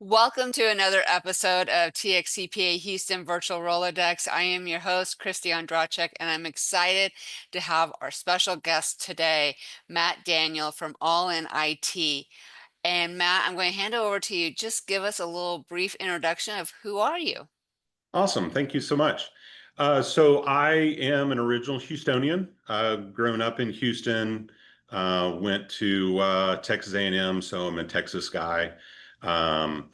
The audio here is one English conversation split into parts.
Welcome to another episode of TXCPA Houston Virtual Rolodex. I am your host, Kristie, and I'm excited to have our special guest today, Matt Daniel from All In IT. And Matt, I'm going to hand it over to you. Just give us a little brief introduction of who are you? Awesome. Thank you so much. So I am an original Houstonian, grown up in Houston, went to Texas A&M, so I'm a Texas guy. Um,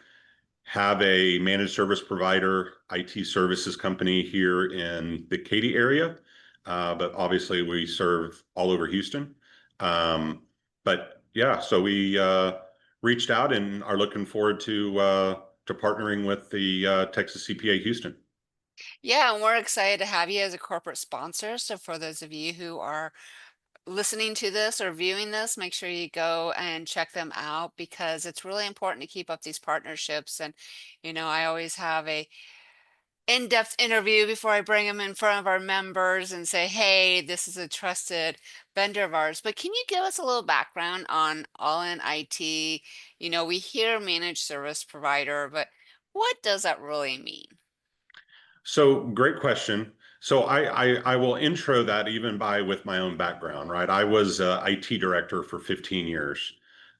have a managed service provider, IT services company here in the Katy area, but obviously we serve all over Houston. But yeah, so we reached out and are looking forward to partnering with the Texas CPA Houston. Yeah, and we're excited to have you as a corporate sponsor. So for those of you who are listening to this or viewing this, make sure you go and check them out because it's really important to keep up these partnerships. And, I always have a in-depth interview before I bring them in front of our members and say, hey, this is a trusted vendor of ours. But can you give us a little background on All In IT? We hear managed service provider, but what does that really mean? So great question. So I will intro that even by with my own background, right? I was a IT director for 15 years,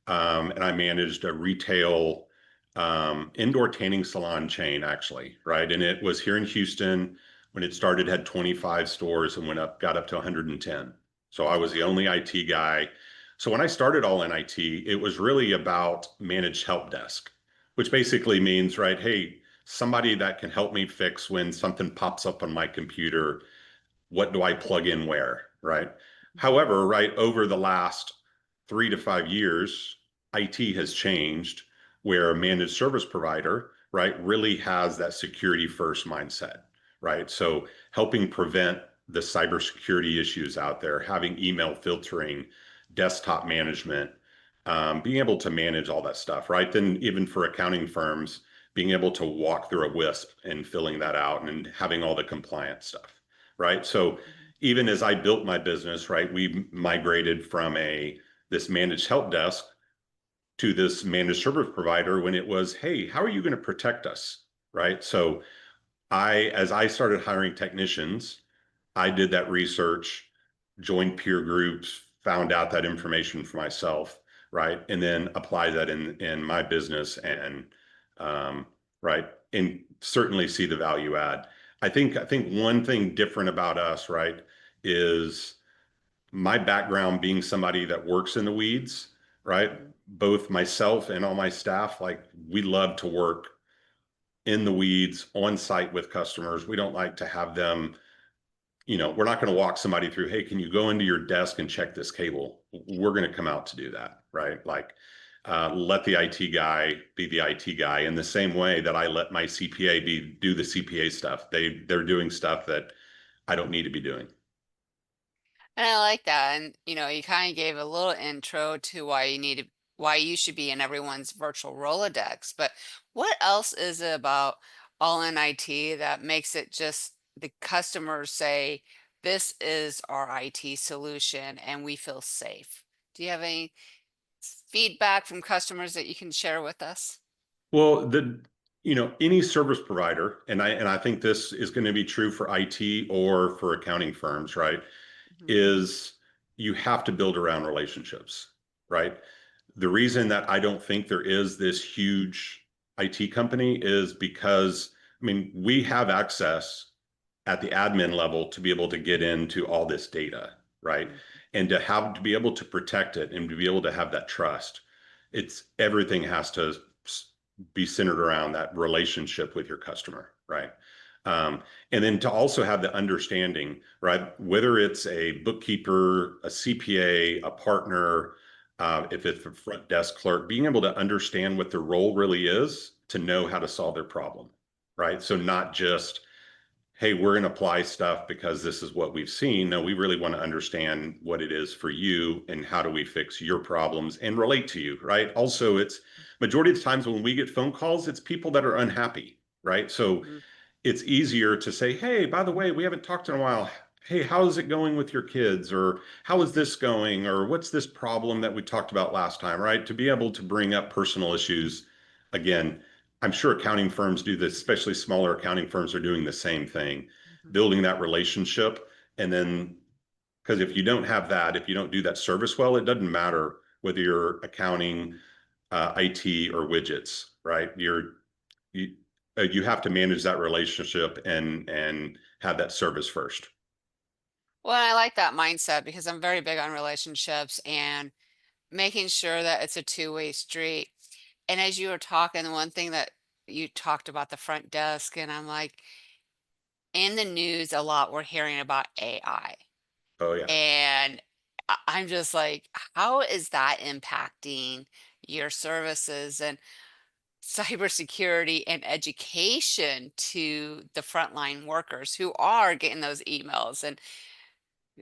and I managed a retail indoor tanning salon chain, actually, right? And it was here in Houston. When it started, had 25 stores and got up to 110. So I was the only IT guy. So when I started All in IT, it was really about managed help desk, which basically means, right, hey, somebody that can help me fix when something pops up on my computer. What do I plug in where, right? Mhm. However, right, over the last 3 to 5 years, IT has changed where a managed service provider, right, really has that security first mindset, right? So helping prevent the cybersecurity issues out there, having email filtering, desktop management, being able to manage all that stuff, right? Then even for accounting firms, being able to walk through a WISP and filling that out and having all the compliance stuff, right? So Mhm. even as I built my business, right, we migrated from this managed help desk to this managed service provider when it was, hey, how are you going to protect us? Right. So as I started hiring technicians, I did that research, joined peer groups, found out that information for myself, right, and then applied that in my business and um, right, and certainly see the value add. I think one thing different about us, right, is my background being somebody that works in the weeds, right? Mhm. Both myself and all my staff, like we love to work in the weeds on site with customers. We don't like to have them, we're not going to walk somebody through, hey, can you go into your desk and check this cable? We're going to come out to do that, right? Like, let the IT guy be the IT guy in the same way that I let my CPA do the CPA stuff. They're doing stuff that I don't need to be doing. And I like that. And, you kind of gave a little intro to why you should be in everyone's virtual Rolodex. But what else is it about All in IT that makes it just the customers say, this is our IT solution and we feel safe? Do you have any feedback from customers that you can share with us? Well, any service provider, and I think this is going to be true for IT or for accounting firms, right? Mhm. Is you have to build around relationships, right? The reason that I don't think there is this huge IT company is because, I mean, we have access at the admin level to be able to get into all this data, right? Mhm. And to be able to protect it and to be able to have that trust. Everything has to be centered around that relationship with your customer, right? And then to also have the understanding, right? Whether it's a bookkeeper, a CPA, a partner, if it's a front desk clerk, being able to understand what their role really is to know how to solve their problem, right? So not just, hey, we're going to apply stuff because this is what we've seen. No, we really want to understand what it is for you and how do we fix your problems and relate to you, right? Also, it's majority of the times when we get phone calls, it's people that are unhappy, right? So Mhm. it's easier to say, hey, by the way, we haven't talked in a while. Hey, how's it going with your kids? Or how is this going? Or what's this problem that we talked about last time, right? To be able to bring up personal issues again, I'm sure accounting firms do this, especially smaller accounting firms are doing the same thing, Mhm. building that relationship. And then, because if you don't have that, if you don't do that service well, it doesn't matter whether you're accounting, IT, or widgets, right? You, you have to manage that relationship and have that service first. Well, I like that mindset because I'm very big on relationships and making sure that it's a two-way street. And as you were talking, the one thing that you talked about the front desk, and I'm like, in the news a lot, we're hearing about AI. Oh yeah. And I'm just like, how is that impacting your services and cybersecurity and education to the frontline workers who are getting those emails? And,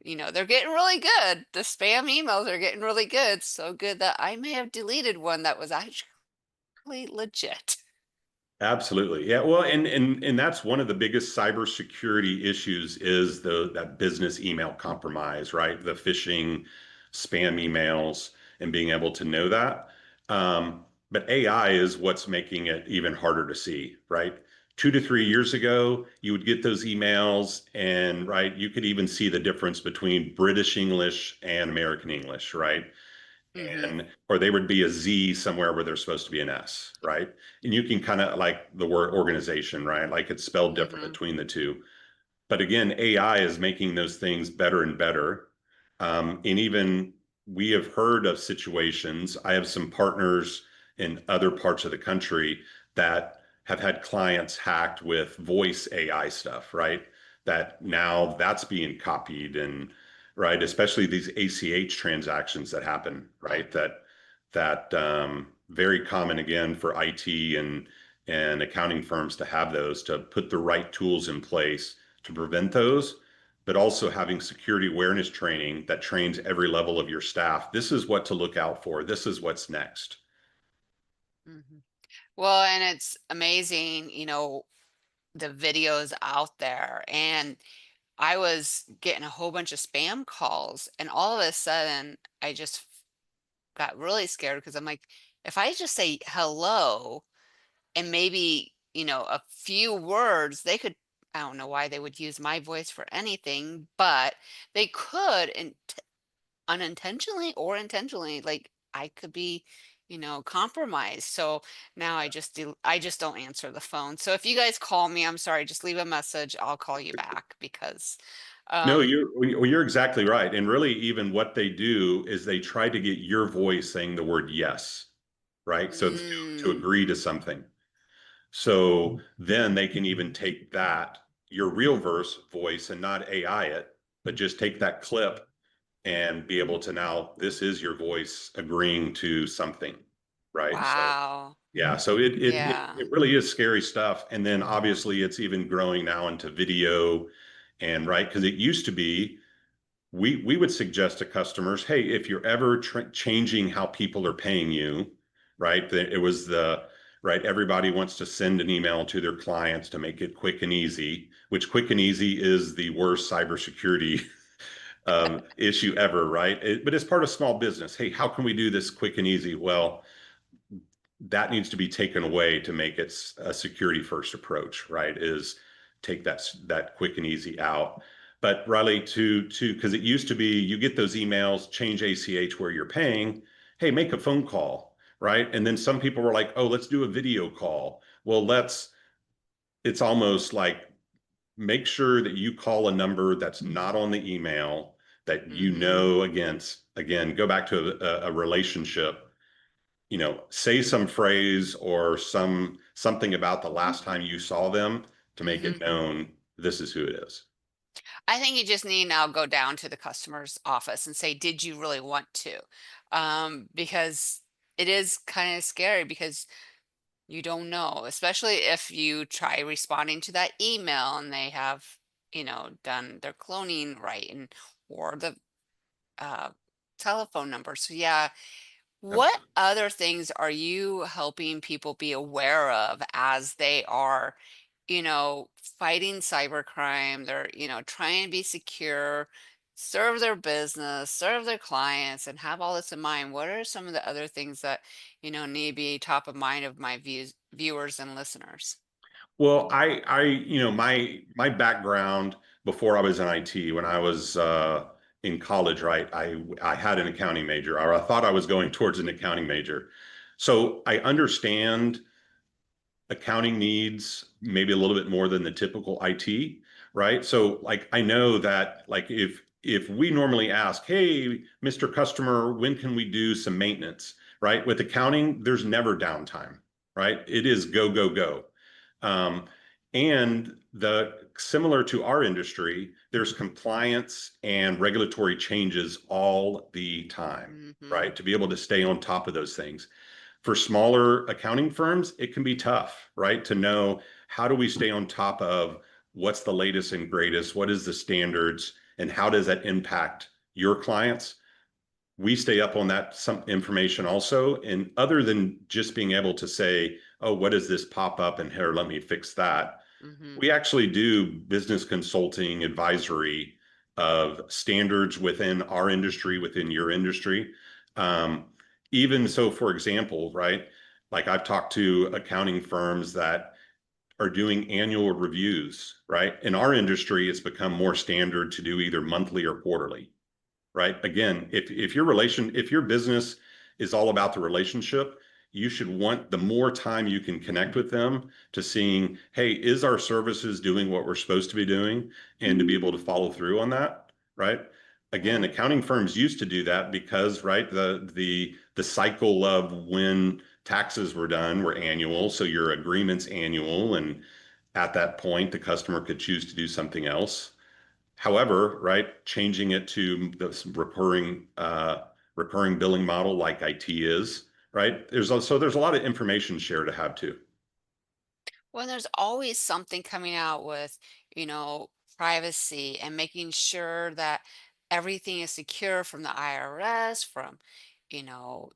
they're getting really good. The spam emails are getting really good. So good that I may have deleted one that was actually legit. Absolutely. Yeah. Well, and that's one of the biggest cybersecurity issues is the that business email compromise, right? The phishing, spam emails, and being able to know that. But AI is what's making it even harder to see, right? 2 to 3 years ago, you would get those emails, and right, you could even see the difference between British English and American English, right? Hmm. And or they would be a Z somewhere where there's supposed to be an S, right? And you can kind of like the word organization, right? Like it's spelled different Hmm. between the two. But again, AI is making those things better and better. And even we have heard of situations. I have some partners in other parts of the country that have had clients hacked with voice AI stuff, right? That now that's being copied and right, especially these ACH transactions that happen, right? That very common again for IT and accounting firms to have those to put the right tools in place to prevent those, but also having security awareness training that trains every level of your staff. This is what to look out for. This is what's next. Hmm. Well, and it's amazing, the videos out there. And I was getting a whole bunch of spam calls, and all of a sudden, I just got really scared because I'm like, if I just say hello and maybe, a few words, they could, I don't know why they would use my voice for anything, but they could unintentionally or intentionally, like I could be, compromised. So now I just don't answer the phone. So if you guys call me, I'm sorry, just leave a message. I'll call you back because No, um you're exactly right. And really, even what they do is they try to get your voice saying the word yes, right? So to mm, agree to something. So then they can even take that, your real verse voice, and not AI it, but just take that clip and be able to now, this is your voice agreeing to something, right? So wow. yeah, so it Yeah. it really is scary stuff. And then obviously it's even growing now into video and right, because it used to be we would suggest to customers, hey, if you're ever changing how people are paying you, right? It was the right. Everybody wants to send an email to their clients to make it quick and easy, which quick and easy is the worst cybersecurity issue ever, right? But it's part of small business. Hey, how can we do this quick and easy? Well, that needs to be taken away to make it a security first approach, right? Is take that quick and easy out. But Riley, to because it used to be you get those emails, change ACH where you're paying, hey, make a phone call, right? And then some people were like, oh, let's do a video call. Well, it's almost like make sure that you call a number that's not on the email that you Hmm. know again, go back to a relationship, say some phrase or something about the last time you saw them to make Hmm. it known this is who it is. I think you just need now go down to the customer's office and say, did you really want to? Because it is kind of scary because you don't know, especially if you try responding to that email and they have, done their cloning right and or the uh, telephone number. So yeah, what Absolutely. other things are you helping people be aware of as they are, fighting cybercrime? They're, trying to be secure. serve their business, serve their clients, and have all this in mind, what are some of the other things that, need to be top of mind of my viewers and listeners? Well, my background before I was in IT, when I was in college, right? I had an accounting major, or I thought I was going towards an accounting major. So I understand accounting needs maybe a little bit more than the typical IT, right? So like I know that like if we normally ask, "Hey, Mr. Customer, when can we do some maintenance?" Right? With accounting, there's never downtime, right? It is go, go, go. Um, and the similar to our industry, there's compliance and regulatory changes all the time, Hmm. right? To be able to stay on top of those things. For smaller accounting firms, it can be tough, right? To know how do we stay on top of what's the latest and greatest, what is the standards, and how does that impact your clients? We stay up on that some information also. And other than just being able to say, oh, what does this pop up and here, let me fix that. Hmm. We actually do business consulting advisory of standards within our industry, within your industry. Um, Even so, for example, right? Like I've talked to accounting firms that are doing annual reviews, right? In our industry, it's become more standard to do either monthly or quarterly, right? Again, if your business is all about the relationship, you should want the more time you can connect with them to seeing, hey, is our services doing what we're supposed to be doing, and to be able to follow through on that, right? Again, Right. accounting firms used to do that because, right, the cycle of when taxes were done were annual, so your agreement's annual, and at that point, the customer could choose to do something else. However, right, changing it to this recurring billing model like IT is, right? There's a lot of information share to have too. Well, there's always something coming out with, you know, privacy and making sure that everything is secure from the IRS, from, you know,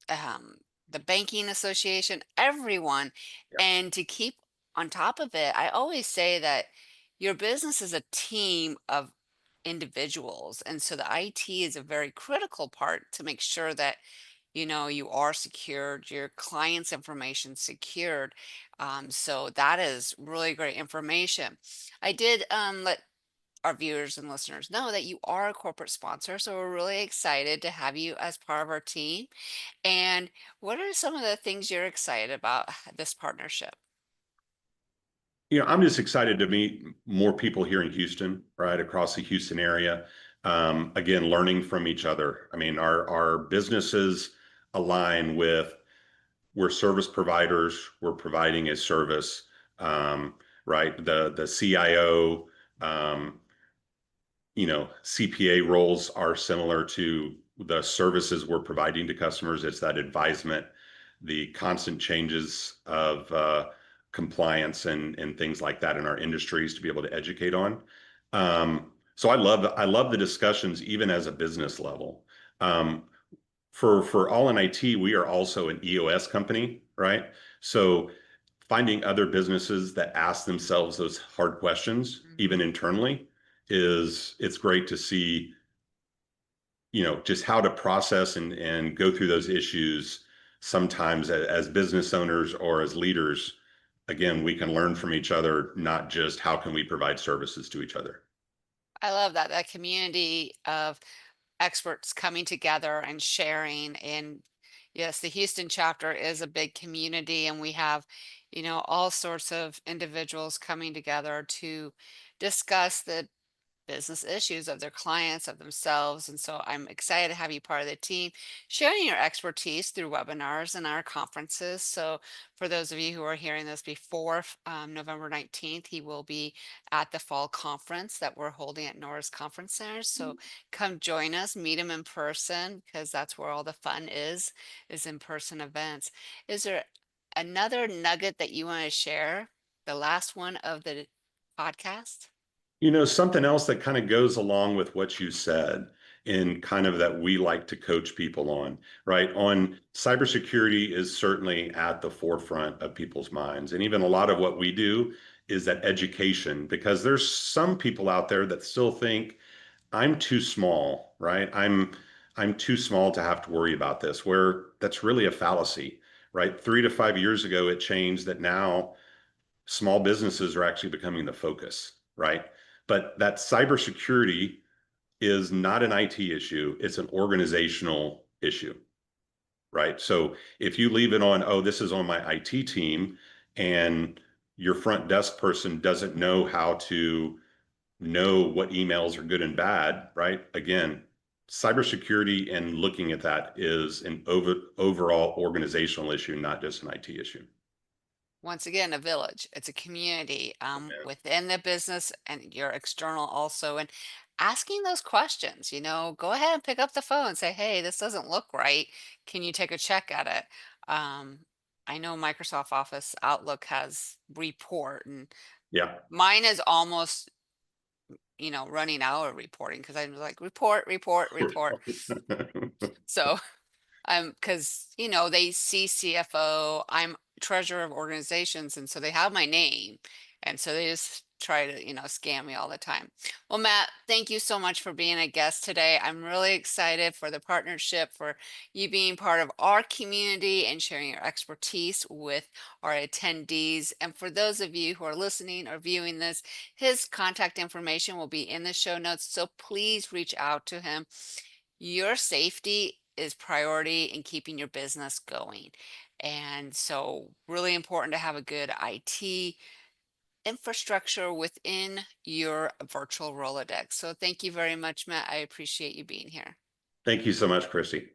um, the banking association, everyone. Yeah. And to keep on top of it, I always say that your business is a team of individuals. And so the IT is a very critical part to make sure that, you are secured, your client's information secured. So that is really great information. I did let our viewers and listeners know that you are a corporate sponsor. So we're really excited to have you as part of our team. And what are some of the things you're excited about this partnership? I'm just excited to meet more people here in Houston, right, across the Houston area. Again, learning from each other. I mean, our businesses align with we're service providers, we're providing a service, um, right? The CIO, CPA roles are similar to the services we're providing to customers. It's that advisement, the constant changes of compliance and things like that in our industries to be able to educate on. So I love the discussions even as a business level. Um, for all in IT, we are also an EOS company, right? So finding other businesses that ask themselves those hard questions, even Hmm. internally, it's great to see, just how to process and go through those issues sometimes as business owners or as leaders. Again, we can learn from each other, not just how can we provide services to each other. I love that community of experts coming together and sharing. And yes, the Houston chapter is a big community, and we have, all sorts of individuals coming together to discuss the business issues of their clients, of themselves. And so I'm excited to have you part of the team, sharing your expertise through webinars and our conferences. So for those of you who are hearing this before November 19th, he will be at the fall conference that we're holding at Norris Conference Center. So come join us, meet him in person, because that's where all the fun is in-person events. Is there another nugget that you want to share? The last one of the podcast? Something else that kind of goes along with what you said and kind of that we like to coach people on, right? On cybersecurity is certainly at the forefront of people's minds. And even a lot of what we do is that education, because there's some people out there that still think I'm too small, right? I'm too small to have to worry about this, where that's really a fallacy, right? 3 to 5 years ago, it changed that now small businesses are actually becoming the focus, right? But that cybersecurity is not an IT issue, it's an organizational issue, right? So if you leave it on, oh, this is on my IT team, and your front desk person doesn't know how to know what emails are good and bad, right? Again, cybersecurity and looking at that is an overall organizational issue, not just an IT issue. Once again, a village. It's a community within the business and your external also. And asking those questions, go ahead and pick up the phone and say, hey, this doesn't look right. Can you take a check at it? Um, I know Microsoft Office Outlook has report, and Yeah. mine is almost, running out of reporting because I'm like, report, report, report. So because they see CFO, I'm treasurer of organizations, and so they have my name, and so they just try to scam me all the time. Well, Matt, thank you so much for being a guest today. I'm really excited for the partnership, for you being part of our community and sharing your expertise with our attendees. And for those of you who are listening or viewing this, his contact information will be in the show notes, so please reach out to him. Your safety is priority in keeping your business going. And so really important to have a good IT infrastructure within your virtual Rolodex. So thank you very much, Matt. I appreciate you being here. Thank you so much, Kristie.